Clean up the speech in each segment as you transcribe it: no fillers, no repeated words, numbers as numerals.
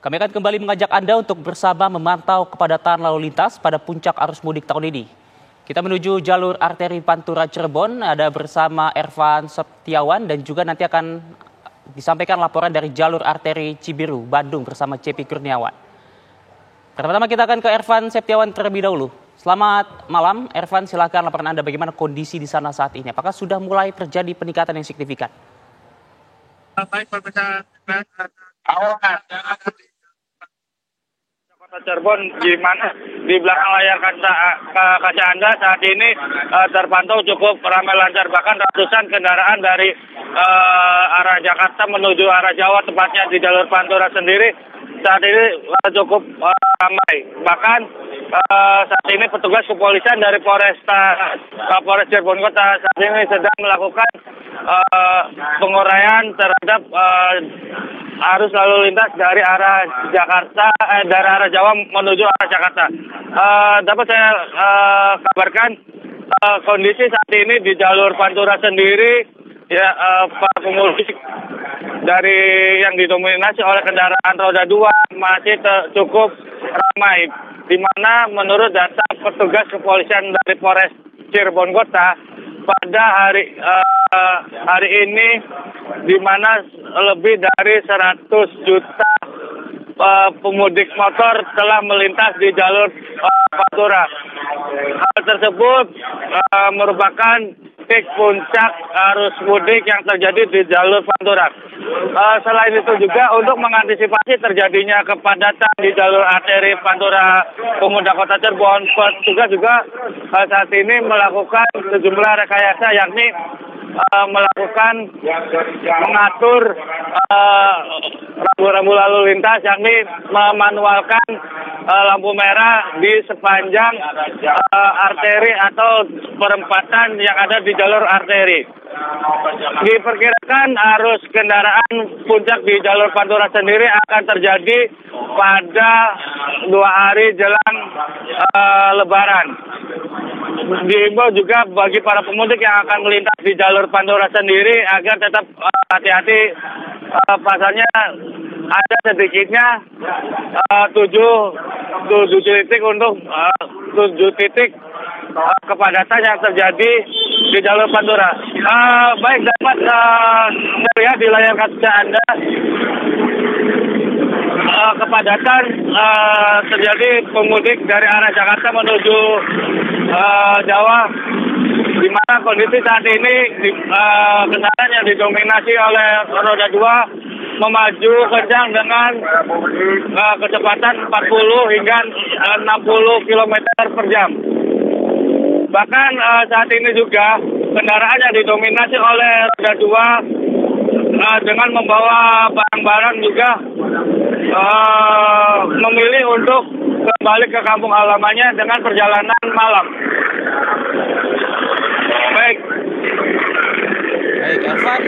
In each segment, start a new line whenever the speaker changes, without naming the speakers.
Kami akan kembali mengajak Anda untuk bersama memantau kepadatan lalu lintas pada puncak arus mudik tahun ini. Kita menuju jalur arteri Pantura Cirebon, ada bersama Ervan Septiawan dan juga nanti akan disampaikan laporan dari jalur arteri Cibiru, Bandung bersama CP Kurniawan. Pertama-tama kita akan ke Ervan Septiawan terlebih dahulu. Selamat malam, Ervan, silakan laporan Anda bagaimana kondisi di sana saat ini. Apakah sudah mulai terjadi peningkatan yang signifikan?
Baik, pemirsa awal Kota Cirebon, di mana di belakang layar kaca Anda saat ini terpantau cukup ramai lancar, bahkan ratusan kendaraan dari arah Jakarta menuju arah Jawa, tepatnya di jalur Pantura sendiri saat ini cukup ramai. Bahkan saat ini petugas kepolisian dari Polres Cirebon Kota saat ini sedang melakukan penguraian terhadap arus lalu lintas dari arah dari arah Jawa menuju arah Jakarta. Dapat saya kabarkan kondisi saat ini di jalur Pantura sendiri, ya, para pemudik dari yang didominasi oleh kendaraan roda 2 masih cukup ramai, di mana menurut data petugas kepolisian dari Polres Cirebon Kota pada hari ini, di mana lebih dari 100 juta pemudik motor telah melintas di jalur Pantura. Hal tersebut merupakan titik puncak arus mudik yang terjadi di jalur Pantura. Selain itu juga untuk mengantisipasi terjadinya kepadatan di jalur arteri Pantura Pemuda Kota Cirebon, petugas juga saat ini melakukan sejumlah rekayasa, yakni mengatur rambu-rambu lalu lintas, yakni memanualkan lampu merah di sepanjang arteri atau perempatan yang ada di jalur arteri. Diperkirakan arus kendaraan puncak di jalur Pantura sendiri akan terjadi pada 2 hari jelang Lebaran. Diimbau juga bagi para pemudik yang akan melintas di jalur Pantura sendiri agar tetap hati-hati. Pasalnya ada sedikitnya 7 titik untuk 7 titik kepadatan yang terjadi di jalur Pantura. Baik, dapat melihat di layar kaca Anda kepadatan terjadi pemudik dari arah Jakarta menuju Jawa, di mana kondisi saat ini kendaraan yang didominasi oleh roda 2 memaju kencang dengan kecepatan 40 hingga 60 km per jam. Bahkan saat ini juga kendaraan yang didominasi oleh roda 2 dengan membawa barang-barang juga memilih untuk kembali ke kampung halamannya dengan perjalanan malam. Baik,
Ervan.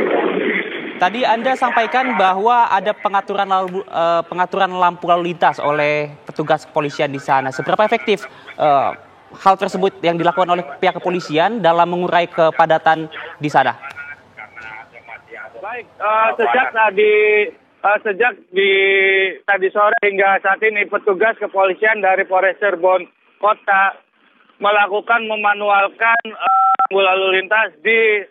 Tadi Anda sampaikan bahwa ada pengaturan lampu lalu lintas oleh petugas kepolisian di sana. Seberapa efektif hal tersebut yang dilakukan oleh pihak kepolisian dalam mengurai kepadatan di sana?
Baik, sejak tadi sore hingga saat ini petugas kepolisian dari Polres Cirebon Kota melakukan memanualkan lalu lintas di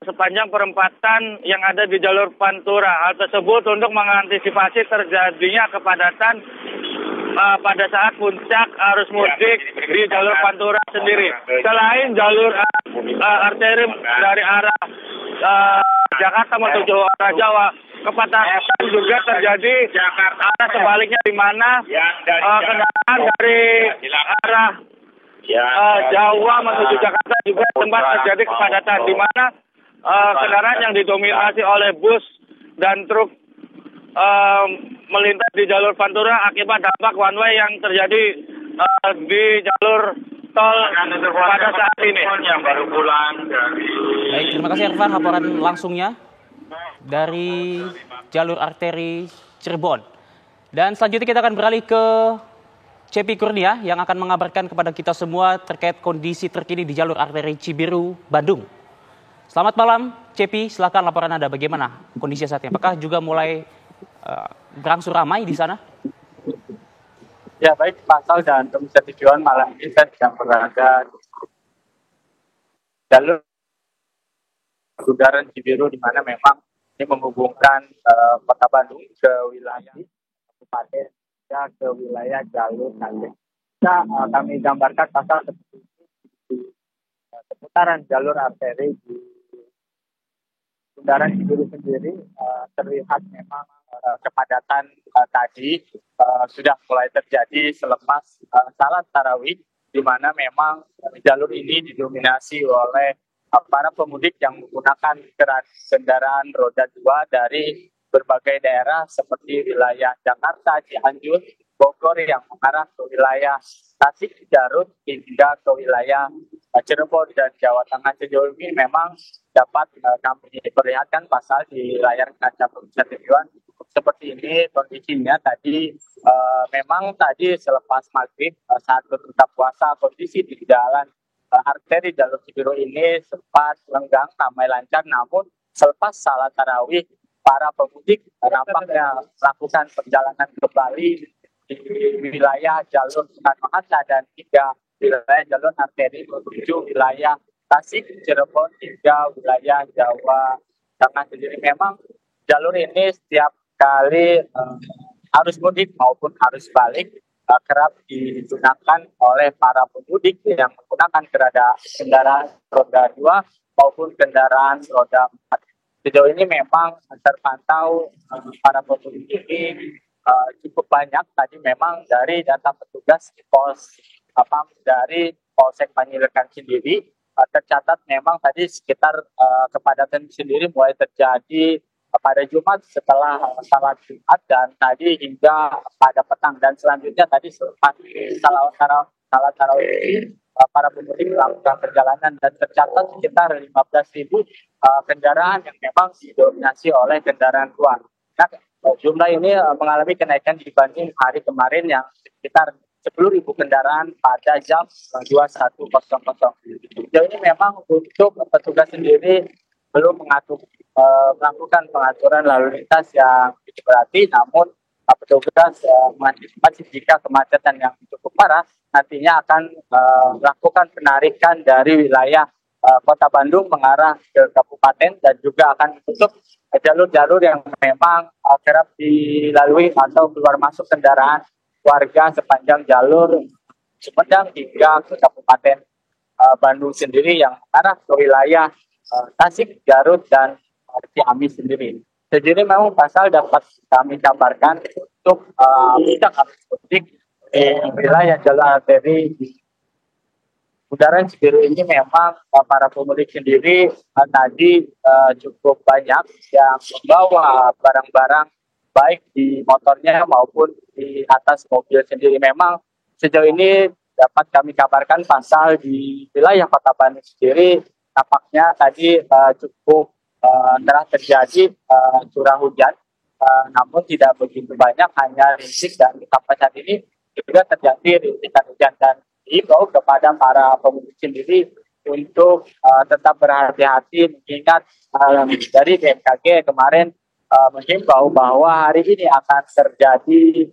sepanjang perempatan yang ada di jalur Pantura. Hal tersebut untuk mengantisipasi terjadinya kepadatan pada saat puncak arus mudik di jalur Pantura sendiri. Selain jalur arteri dari arah Jakarta menuju arah Jawa, kepadatan juga terjadi arah sebaliknya, di mana kendaraan dari arah Jawa menuju Jakarta juga sempat terjadi kepadatan, di mana kendaraan yang didominasi oleh bus dan truk melintas di jalur Pantura akibat dampak one way yang terjadi di jalur tol pada saat ini.
Baik, terima kasih Ervan laporan langsungnya dari jalur arteri Cirebon. Dan selanjutnya kita akan beralih ke CP Kurnia yang akan mengabarkan kepada kita semua terkait kondisi terkini di jalur arteri Cibiru, Bandung. Selamat malam, CP, silakan laporan Anda bagaimana kondisi saat ini. Apakah juga mulai berangsur ramai di sana?
Ya baik, Pasal dan Komisi Tujuan malam ini saya sedang berada di jalur Bundaran Cibiru, di mana memang ini menghubungkan Kota Bandung ke wilayah Kabupaten ya ke wilayah jalur Kampung. Kami gambarkan Pasal seperti ini di seputaran jalur arteri di Bundaran Cibiru sendiri terlihat memang kepadatan tadi sudah mulai terjadi selepas salat tarawih, di mana memang jalur ini didominasi oleh para pemudik yang menggunakan kendaraan roda 2 dari berbagai daerah seperti wilayah Jakarta, Cianjur, Bogor yang mengarah ke wilayah Tasik, Garut, hingga ke wilayah Cirebon dan Jawa Tengah. Sejauh ini memang dapat kami perlihatkan Pasal di layar kaca pemirsa tujuan seperti ini kondisinya tadi. Memang tadi selepas maghrib saat berbuka puasa, kondisi di jalan arteri jalur Cibiru ini sempat lenggang, ramai lancar, namun selepas salat tarawih para pemudik nampaknya melakukan perjalanan kembali di wilayah jalur Soekarno-Hatta dan hingga wilayah jalur arteri menuju wilayah Tasik, Cirebon hingga wilayah Jawa Tengah sendiri. Memang jalur ini setiap kali arus mudik maupun arus balik kerap digunakan oleh para pemudik yang menggunakan kendaraan roda 2 maupun kendaraan roda 4. Sejauh ini memang terpantau para pemudik ini cukup banyak. Tadi memang dari data petugas pos dari Polsek Panjaitan sendiri tercatat memang tadi sekitar kepadatan sendiri mulai terjadi pada Jumat setelah salat Jumat dan tadi hingga pada petang, dan selanjutnya tadi selepas salat tarawih ini para pemudik melakukan perjalanan dan tercatat sekitar 15.000 kendaraan yang memang didominasi oleh kendaraan luar. Nah, jumlah ini mengalami kenaikan dibanding hari kemarin yang sekitar 10.000 kendaraan pada jam 21.00. Sejauh ini memang untuk petugas sendiri belum melakukan pengaturan lalu lintas yang berarti, namun petugas mengantisipasi jika kemacetan yang cukup parah nantinya akan melakukan penarikan dari wilayah Kota Bandung mengarah ke kabupaten dan juga akan menutup jalur-jalur yang memang kerap dilalui atau keluar masuk kendaraan warga sepanjang jalur Sumedang hingga ke Kabupaten Bandung sendiri yang mengarah ke wilayah Tasik, Garut, dan Ciamis sendiri. Sejauh memang Pasal dapat kami kabarkan untuk puncak arus mudik di wilayah jalur arteri di Bundaran Cibiru ini memang para pemudik sendiri tadi cukup banyak yang membawa barang-barang baik di motornya maupun di atas mobil sendiri. Memang sejauh ini dapat kami kabarkan Pasal di wilayah Kota Bandung sendiri nampaknya tadi cukup telah terjadi curah hujan, namun tidak begitu banyak, hanya rintik, dan sampai saat ini juga terjadi rintikan hujan, dan diimbau kepada para pemudik sendiri untuk tetap berhati-hati mengingat dari BMKG kemarin menghimbau bahwa hari ini akan terjadi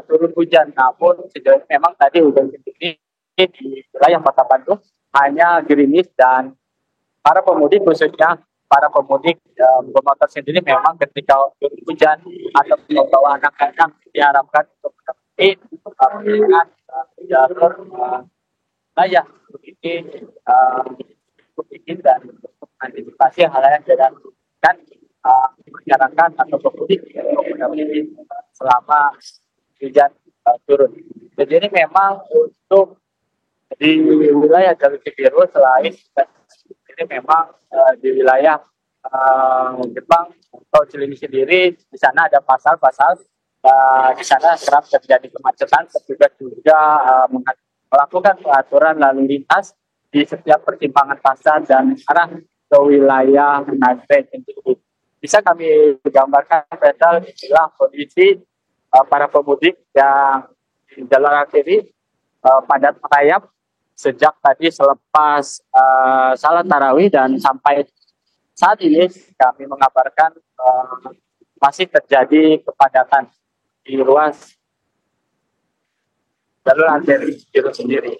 turun hujan, namun sejauh ini memang tadi hujan sendiri di wilayah Kota Bandung hanya gerimis, dan para pemudik khususnya para pemudik bermotor sendiri memang ketika hujan atau membawa anak-anak diharapkan untuk menempuh dengan jalur wilayah ini dan antisipasi hal yang dan masyarakat atau pemudik untuk menempuh selama hujan turun. Jadi ini memang untuk di wilayah jalur Cibiru selain ini memang di wilayah Jepang atau Cilenyi sendiri, di sana ada pasal-pasal di sana kerap terjadi kemacetan, petugas juga melakukan pengaturan lalu lintas di setiap persimpangan pasar dan arah ke wilayah Nagreg. Bisa kami gambarkan pedal inilah kondisi para pemudik yang di jalur arteri padat merayap sejak tadi selepas salat tarawih, dan sampai saat ini kami mengabarkan masih terjadi kepadatan di ruas jalur arteri itu sendiri.